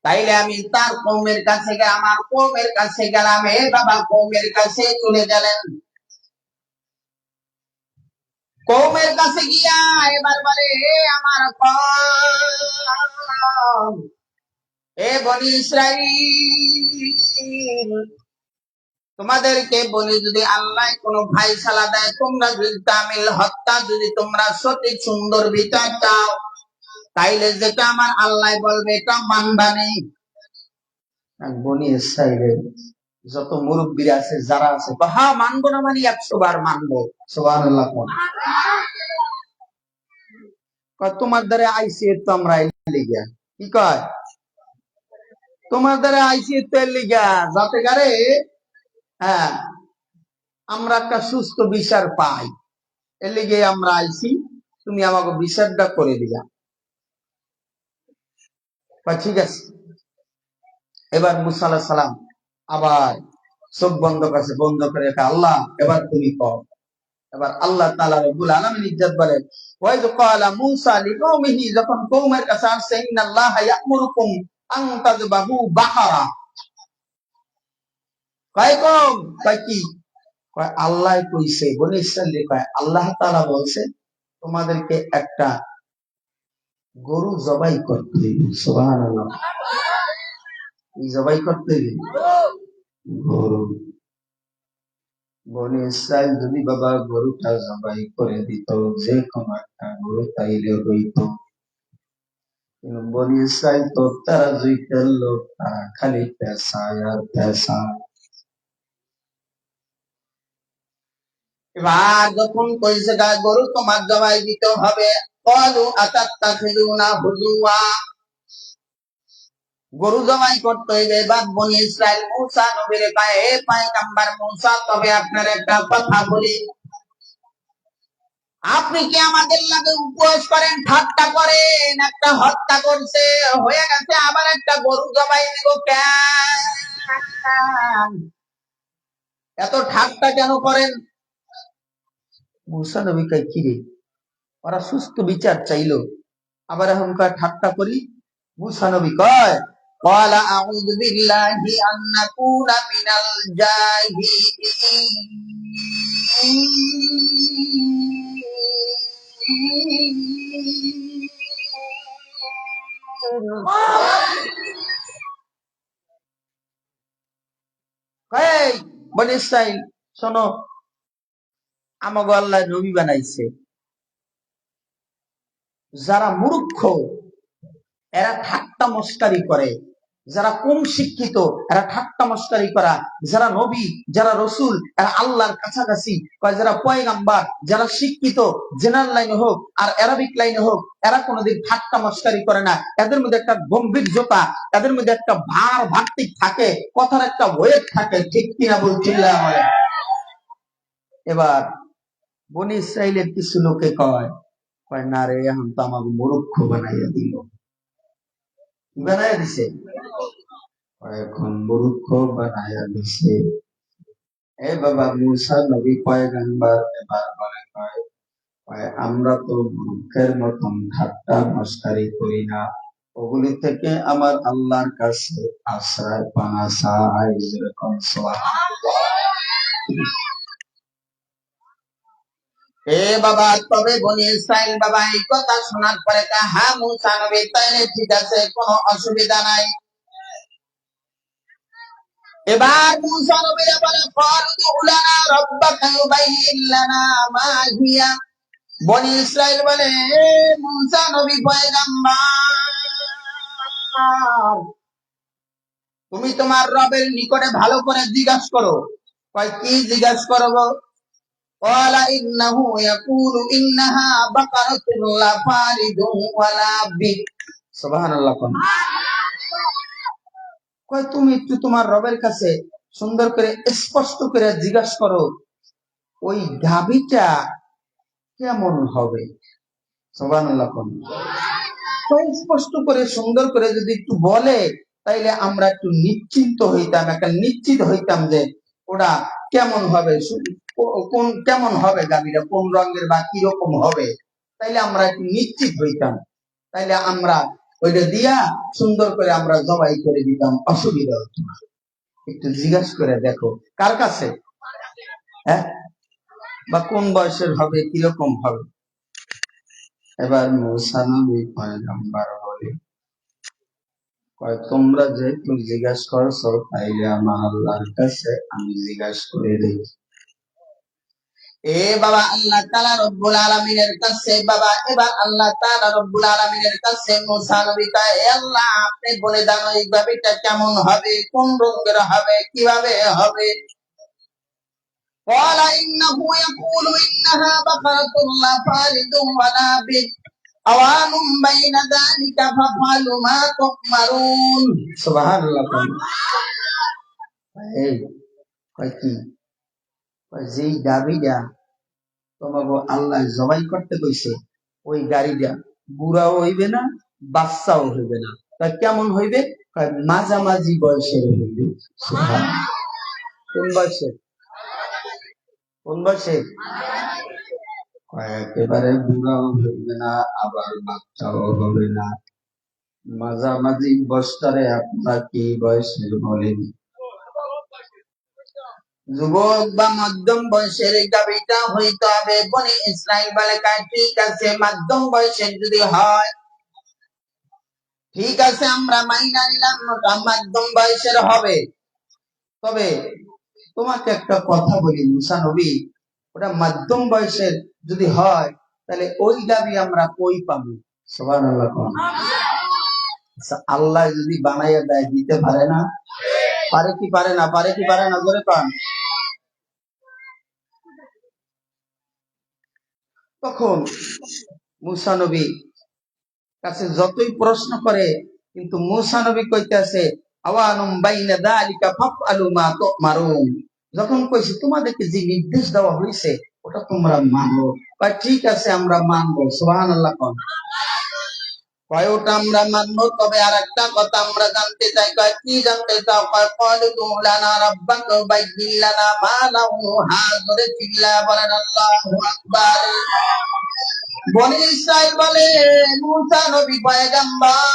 তাইলে আমি তার কৌমের কাছে আমার কৌমের কাছে গেলাম। হে বাবা, কৌমের কাছে চলে গেলেন। কৌমের কাছে গিয়া এবার বলে, হে আমার কওম, হে বনি ইসরাইল, তোমাদেরকে বলি, যদি আল্লাহ কোন ফায়সালা দেয়, তোমরা যদি তামিল হত্যা যদি তোমরা সঠিক সুন্দর বিচার চাও, তাইলে যেটা আমার আল্লাহ বলবে এটা মানবা নেই। বনি ইসরাইলের যত মুরব্বীরা আছে যারা আছে, হ্যাঁ মানবো না, মানে 100 বার মানবো। সুবহানাল্লাহ। তোমার দ্বারা আইসি তো আমরা লিগা, কি কয়, তোমার দ্বারা আইসি তো লিগা যাতে করে হ্যাঁ আমরা একটা সুস্থ বিচার পাই, এর লিগে আমরা আইসি, তুমি আমাকে বিচারটা করে দিলা। ঠিক আছে। এবার মুসা আলাইহিস সালাম আবার চোখ বন্ধ করছে, বন্ধ করে আল্লাহ এবার তুমি কও। এবার আল্লাহ তাআলা রব্বুল আলামিন ইজ্জত বলেন, ওয়াইদ ক্বালা মূসা লিকওমিহি, যখন কওমের কাছে আসছে, ইন্নাল্লাহা ইয়া'মুরুকুম আন তাযবাহু বাকারা। কয় কম, কয় কি, কয় আল্লাহ কইছে, বনি ইসরাইল কয় আল্লাহ তাআলা বলছে তোমাদেরকে একটা গরু জবাই করতে হবে। সুবহানাল্লাহ। কি জবাই করতে হবে? গরু। বনি ইসরাইল যদি বাবা গরুটা জবাই করে দিত, যে কোনো একটা গরু তাইলে হইতো। বনি ইসরাইল তো তারা জুই ফেললো, তারা খালি পেশা আর পেশা। এবার যখন কইছে গরু তোমার জবাই দিতে হবে, ক্বালু আতাত্তাখিযুনা হুজুয়া, গরু জবাই করতে হইবে। এবার বনি ইসরাইল মূসা নবীর কয়, হে পয়গম্বর মূসা, তবে আপনার একটা কথা বলি, আপনি কি আমাদের লাগে উপহাস করেন, ঠাট্টা করেন? একটা হত্যা করছে হয়ে গেছে, আবার একটা গরু জবাই দিব কেন? এত ঠাট্টা কেন করেন? মূসা নবী কয়, কি রে, ওরা সুস্থ বিচার চাইলো, আবার এখনকার ঠাট্টা করি? মূসা নবী কয়, ক্বালা আউযু বিল্লাহি আন নাকুনা মিনাল জাহিলিন। এই বনি ইসরাইল শোনো, আমাগো আল্লাহ নবী বানাইছে, যারা মূর্খ এরা ঠাট্টা মস্কারি করে, যারা কম শিক্ষিত এরা ঠাট্টা মস্কারি করা, যারা নবী যারা রসুল এরা আল্লাহর কাছাকাছি, যারা পয়গাম্বার যারা শিক্ষিত জেনারেল লাইনে হোক আর অ্যারাবিক লাইনে হোক, এরা কোনোদিন ঠাট্টা মস্কারি করে না। এদের মধ্যে একটা গম্ভীর্যতা, এদের মধ্যে একটা ভার ভাত্তিক থাকে, কথার একটা ওয়েট থাকে, ঠিক কিনা বলছিলাম। এবার বনি ইসরাইলের কিছু লোকে কয়, না রে, এখন তো আমাকে মূর্খ বানাইয়া দিল। বানাইয়া দিছে, এখন মূর্খ বানাইয়া দিছে। এ বাবা, মূসা নবী পয়গম্বর এবার বলে, কয় আমরা তো মূর্খের মতন ঠাট্টা মস্কারি করি না, ওগুলি থেকে আমার আল্লাহর কাছে আশ্রয় পানা চাই। যেরকম এ বাবা, তবে বনি ইসরাইল বাবা এই কথা শোনার পরে হ্যাঁ মূসা নবী, তাইলে ঠিক আছে, কোনো অসুবিধা নাই। এবার মূসা নবী বলে, ফারদু লানা রাব্বাকা ইউবাইয়িন লানা মা হিয়া। বনি ইসরাইল বলে, মূসা নবী পয়গম্বর, তুমি তোমার রবের নিকটে ভালো করে জিজ্ঞাসা করো। কয় কি জিজ্ঞাসা করবো? ক্বালা ইন্নাহু ইয়াকুলু ইন্নাহা বাকারাতুন লা ফারিদুন ওয়ালা বিক। সুবহানাল্লাহ। কয় তুমি একটু তোমার রবের কাছে সুন্দর করে স্পষ্ট করে জিজ্ঞাসা করো ওই গাভীটা কেমন হবে। সুবহানাল্লাহ। স্পষ্ট করে সুন্দর করে যদি একটু বলে তাইলে আমরা একটু নিশ্চিন্ত হইতাম, একটা নিশ্চিত হইতাম যে ওরা কেমন হবে, কোন কেমন হবে গাভীরা, কোন রঙের বা কিরকম হবে, তাইলে আমরা একটু নিশ্চিত হইতাম, তাইলে আমরা ওইটা দিয়া সুন্দর করে আমরা জবাই করে দিতাম, অসুবিধা হতো না। একটু জিজ্ঞাসা করে দেখো কার কাছে, হ্যাঁ, বা কোন বয়সের হবে, কিরকম হবে। এবার মূসা নবী পয়গম্বর বলে, তোমরা যেহেতু জিজ্ঞাসা করছো তাইলে আমার আল্লাহর কাছে আমি জিজ্ঞাসা করে দেখি। এ বাবা আল্লাহ তাআলা রব্বুল আলামিনের কাছে, বাবা এবার আল্লাহ তাআলা রব্বুল আলামিনের কাছে মূসা নবী কয়, হে আল্লাহ আপনি বলে দেন এই গাভীটা কেমন হবে, কোন রঙের হবে, কিভাবে হবে। قال إنه يقول إنها بقرة لا فارض ولا بكر أوان بين ذلك فافعلوا ما تؤمرون। সুবহানাল্লাহ। এই কয় কি, যেই গাভীটা তোমাকে আল্লাহ জবাই করতে কইছে ওই গাড়িটা বুড়াও হইবে না, বাচ্চাও হইবে না, তা কেমন হইবে, মাঝামাঝি বয়সের হইবে। কোন বয়সের, কোন বয়সের, একেবারে বুড়াও হইবে না আবার বাচ্চাও হবে না, মাঝামাঝি বয়সটারে আপনার কি বয়সের বলেন। যুবক বা মধ্যম বয়সের গাভীটা হইতে হবে। বনি ইসরাইল বলে ঠিক আছে, মধ্যম বয়সের যদি হয় ঠিক আছে, আমরা মাইনা নিলাম মধ্যম বয়সের হবে। তবে তোমাকে একটা কথা বলি মুসা নবী, ওটা মধ্যম বয়সের যদি হয় তাহলে ওই গাভী আমরা কই পাবো। সুবহানাল্লাহ। আল্লাহ যদি বানাইয়া দেয় দিতে পারে না, পারে কি পারে না, পারে কি পারে না, ধরে পান। তখন মূসা নবী কাছে যতই প্রশ্ন করে কিন্তু মূসা নবী কইতেছে আওয়ানুম বাইনা যালিকা ফাফআলু মা তুমারুন, যখন কইছে তোমাদেরকে যে নির্দেশ দেওয়া হয়েছে ওটা তোমরা মানো, বা ঠিক আছে আমরা মানবো। সুবহানাল্লাহ। কয় ওটা আমরা মানবো, তবে আর একটা কথা আমরা জানতে চাই। কয় কি জানতে চাও, কয় ক্বালু লানা রাব্বাকা বাইয়্যিন লানা মা লাহু হাযরে চিল্লা বলেন আল্লাহু আকবার। বনি ইসরাইল বলে মূসা নবী পয়গম্বর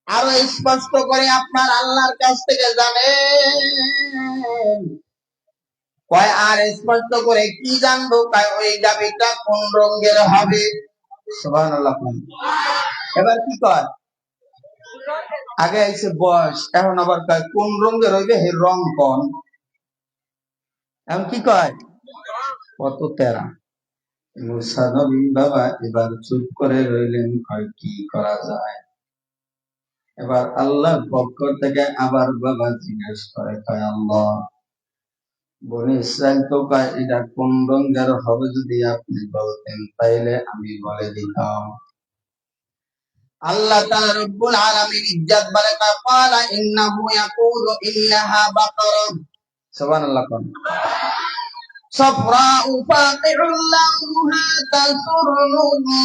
আরো স্পষ্ট করে আপনার আল্লাহর কাছ থেকে জানেন। কয় আর স্পষ্ট করে কি জানবো, কয় ওই গাভীটা কোন রঙের হবে। সুবহানাল্লাহ। এবার কি কয়, আগে আইছে বয়স, এখন আবার কয় কোন রঙের হইবে, হে রং কোন। এখন কি কয়, কত তেরা। মূসা নবী বাবা এবার চুপ করে রইলেন, কয় কি করা যায়। এবার আল্লাহর পক্ষ থেকে আবার বাবা জিজ্ঞেস করে, কয় আল্লাহ বনি ইসরাইল তো কয় এটা কোন রঙের হবে, যদি আপনি বলতেন তাইলে আমি বলে দিতাম। আল্লাহ তাআলা রব্বুল আলামিন ইজ্জত বলে, ক্বালা ইন্নাহু ইয়াকুলু ইন্নাহা বাকারা। সুবহানাল্লাহ। صفراء فاقع لونها تسر الناظرين।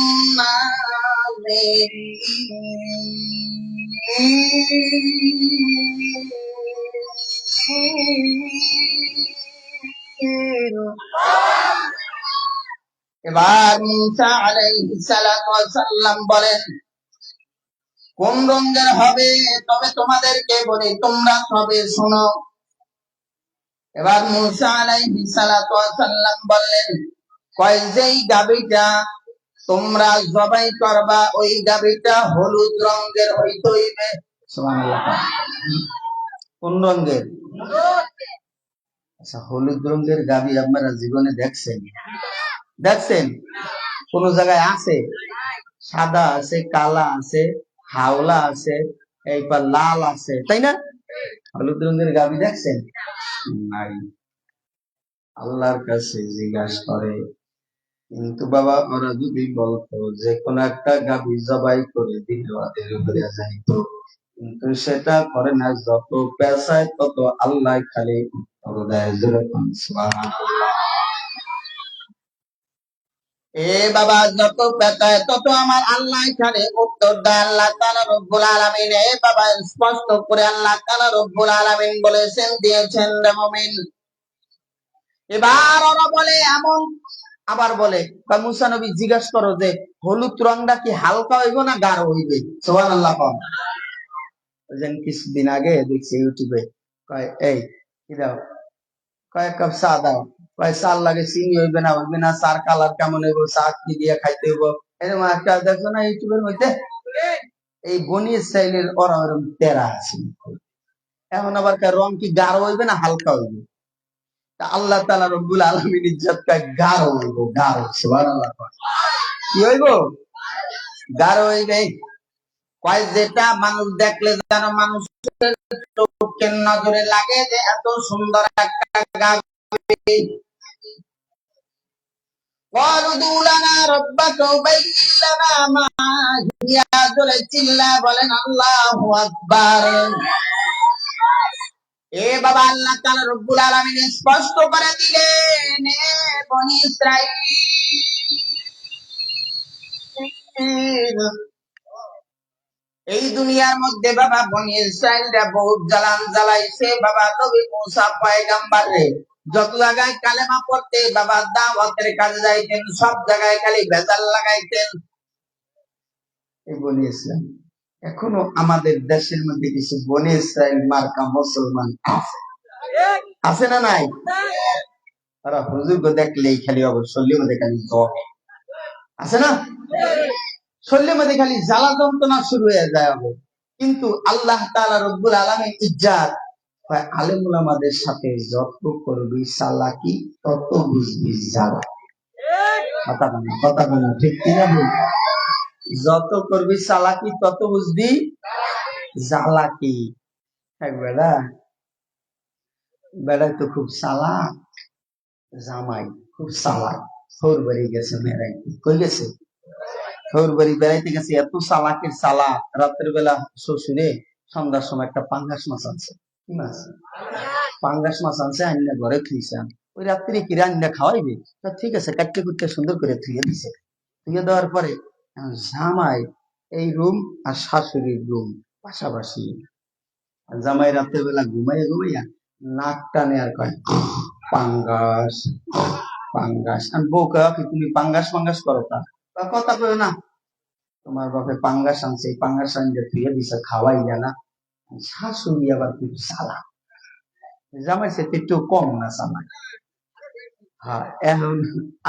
এবার মূসা আলাইহিস সালাতু ওয়াস সালাম বলেন কোন রঙের হবে, তবে তোমাদেরকে বলি তোমরা সবে শোনো। এবার মূসা আলাইহিস সালাতু ওয়াস সালাম বললেন, কয় যেই গাভীটা তোমরা জবাই করবা ওই গাভীটা হলুদ রঙের হইতে হইবে। সুবহানাল্লাহ। কোন রঙের? আচ্ছা, হলুদ রঙের গাভী আপনারা জীবনে দেখছেন? দেখছেন? কোন জায়গায় আছে? সাদা আছে, কালা আছে, হাওলা আছে, এইবার লাল আছে, তাই না? হলুদ রঙের গাভী দেখছেন? নাই। আল্লাহর কাছে জিজ্ঞাসা করে কিন্তু বাবা ওরা যদি বলতো যে কোন একটা গাভী জবাই করে দিলে ওদের উপরে যাইতো, কিন্তু সেটা করে না। যত পেশায় তত আল্লাহ খালি উত্তর দেয়। যেরকম সুবহানাল্লাহ। এ বাবা, যত পেশায় তত আমার আল্লাহ খালি উত্তর দেয়। আল্লাহ তাআলা রব্বুল আলামিন, এ বাবা স্পষ্ট করে আল্লাহ তাআলা রব্বুল আলামিন বলেছেন, দিয়েছেন রে মুমিন। এবার ওরা বলে এমন, আবার বলে বা মুসা নবী জিজ্ঞাসা করো যে হলুদ রংটা কি হালকা হইব না গাঢ় হইবে? সুবহানাল্লাহ। যেন কিছুদিন আগে দেখছি ইউটিউবে, কয় এই কি দাও, কয়েক কাপ চা দাও, কয় চার লাগে চিনি হইবে না, হইবে না, চার কালার কেমন হইব, চা কি দিয়ে খাইতে হইব, এরকম একটা দেখো না ইউটিউবের মধ্যে। এই বনি স্টাইলের ওরা ওরকম তেরা আছে। এখন আবার রং কি গাঢ় হইবে না হালকা হইবে? আল্লাহ তাআলা রব্বুল আলামিন ইজ্জত কয় গাঢ় হইব, গাঢ়। সুবহানাল্লাহ। কি হইব? গাঢ় হইবে। কয় যেটা মানুষ দেখলে যেন মানুষের চোখের নজরে লাগে যে এত সুন্দর একটা গাভী। قالوا ادع لنا ربك يبين لنا ما هي। জোরে চিল্লা বলেন আল্লাহু আকবার। এ বাবা, আল্লাহ তাআলা রব্বুল আলামিন স্পষ্ট করে দিলেন, এ বনি ইসরাঈল, এই দুনিয়ার মধ্যে বাবা বনি ইসরাঈলরা বহুত জালান জ্বালাইছে বাবা নবী মুসা পয়গম্বরে। যত জায়গায় কালেমা পড়তে বাবা দাওয়াতের কাজে যাইতেন, সব জায়গায় খালি ভেজাল লাগাইতেন। এই বনি ইসরাঈল এখনো আমাদের দেশের মধ্যে কিছু বনি ইসরাঈল মার্কা মুসলমান আছে, আছে না নাই? তারা হুজুরকে দেখলেই খালি অবশ্যই মধ্যে খালি জ্বর আছে না, শরীরের মধ্যে খালি জ্বালা যন্ত্রণা শুরু হয়ে যায়। কিন্তু আল্লাহ তাআলা রব্বুল আলামিন ইজ্জাত আলেম উলামাদের সাথে যত করবি চালাকি তত বুঝবি জ্বালা। কথা বলা ঠিক কিনা বল? যত করবি চালাকি তত বুঝবি জ্বালাকি। বেড়া বেড়াই তো খুব চালাক, জামাই খুব চালাক, সৌর বাড়ি গেছে মেরাইতে। কই গেছে? সৌর বাড়ি বেড়াইতে গেছে। এত চালাকের চালাক, রাতের বেলা শ্বশুরে সন্ধ্যার সময় একটা পাঙ্গাস মাছ আনছে। কি মাছ? পাঙ্গাস মাছ আনছে, আন্না ঘরে থুইছেন। ওই রাত্রি কি রান্না খাওয়াইবে? ঠিক আছে, কাটতে কুটতে সুন্দর করে থুয়ে দিছে। থুয়ে দেওয়ার পরে জামাই এই রুম আর শাশুড়ির রুম পাশাপাশি। জামাই রাতের বেলা ঘুমাইয়া ঘুমাইয়া নাক টানে আর কয় পাঙ্গাস পাঙ্গাস। আর বউ কয় কি তুমি পাঙ্গাস পাঙ্গাস করো? তা কথা কয় না, তোমার বাপে পাঙ্গাস আনছে, পাঙ্গাস আনতে ধুয়ে দিছে, খাওয়াই না। শাশুড়ি আবার খুব চালাক, জামাই সে একটু কম না চালাক। হ্যাঁ, এখন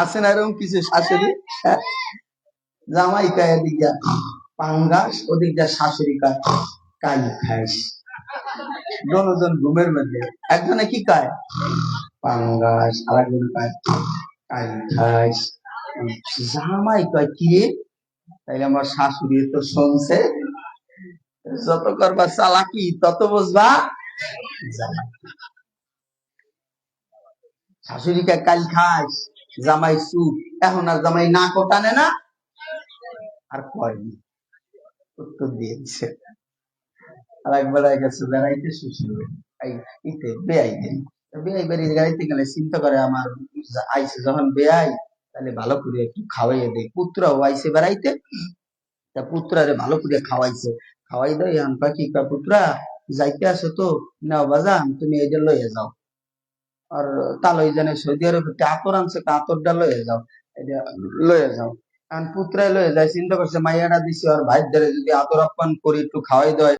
আছে না এরকম কিছু শাশুড়ি? জামাই কয় এদিক যা পাঙ্গাস, ওদিক যা শাশুড়ি কয় কাল খাইস। দনজন ঘুমের মধ্যে একজনে কি কয় পাঙ্গাস, আর একজন কয় কাল খাইস। জামাই কয় কি রে? তাইলে আমার শাশুড়ি তো শুনছে, যত করবা চালাকি তত বুঝবা জ্বালাকি। শাশুড়িকে কাল খাইস, জামাই চুপ। এখন আর জামাই না কোটানে না, আর কয়নি, উত্তর দিয়ে দিচ্ছে। আর একবার গেছে বেড়াইতে শ্বশুর ইতে বেয়াই দেন, বেয়াই বাড়ির গাড়িতে গেলে চিন্তা করে আমার আইসে যখন বেয়াই, তাহলে ভালো করে একটু খাওয়াইয়ে দেয়। পুত্রাও আইসে বেড়াইতে, তা পুত্রারে ভালো করে খাওয়াইছে, খাওয়াই দেয়। এখন কি পুত্রা যাইতে আসো তো, নাও বাজান তুমি এই যে লইয়ে যাও। আর তালই জানে সৌদি আরবে আতর আনছে, আতরটা লইয়ে যাও, এটা লইয়ে যাও। কারণ পুত্রায় লইয়ে যায়, চিন্তা করছে মাইয়াটা দিছে আর ভাই যদি আতর আপ্যায়ন করি একটু খাওয়াই দেয়,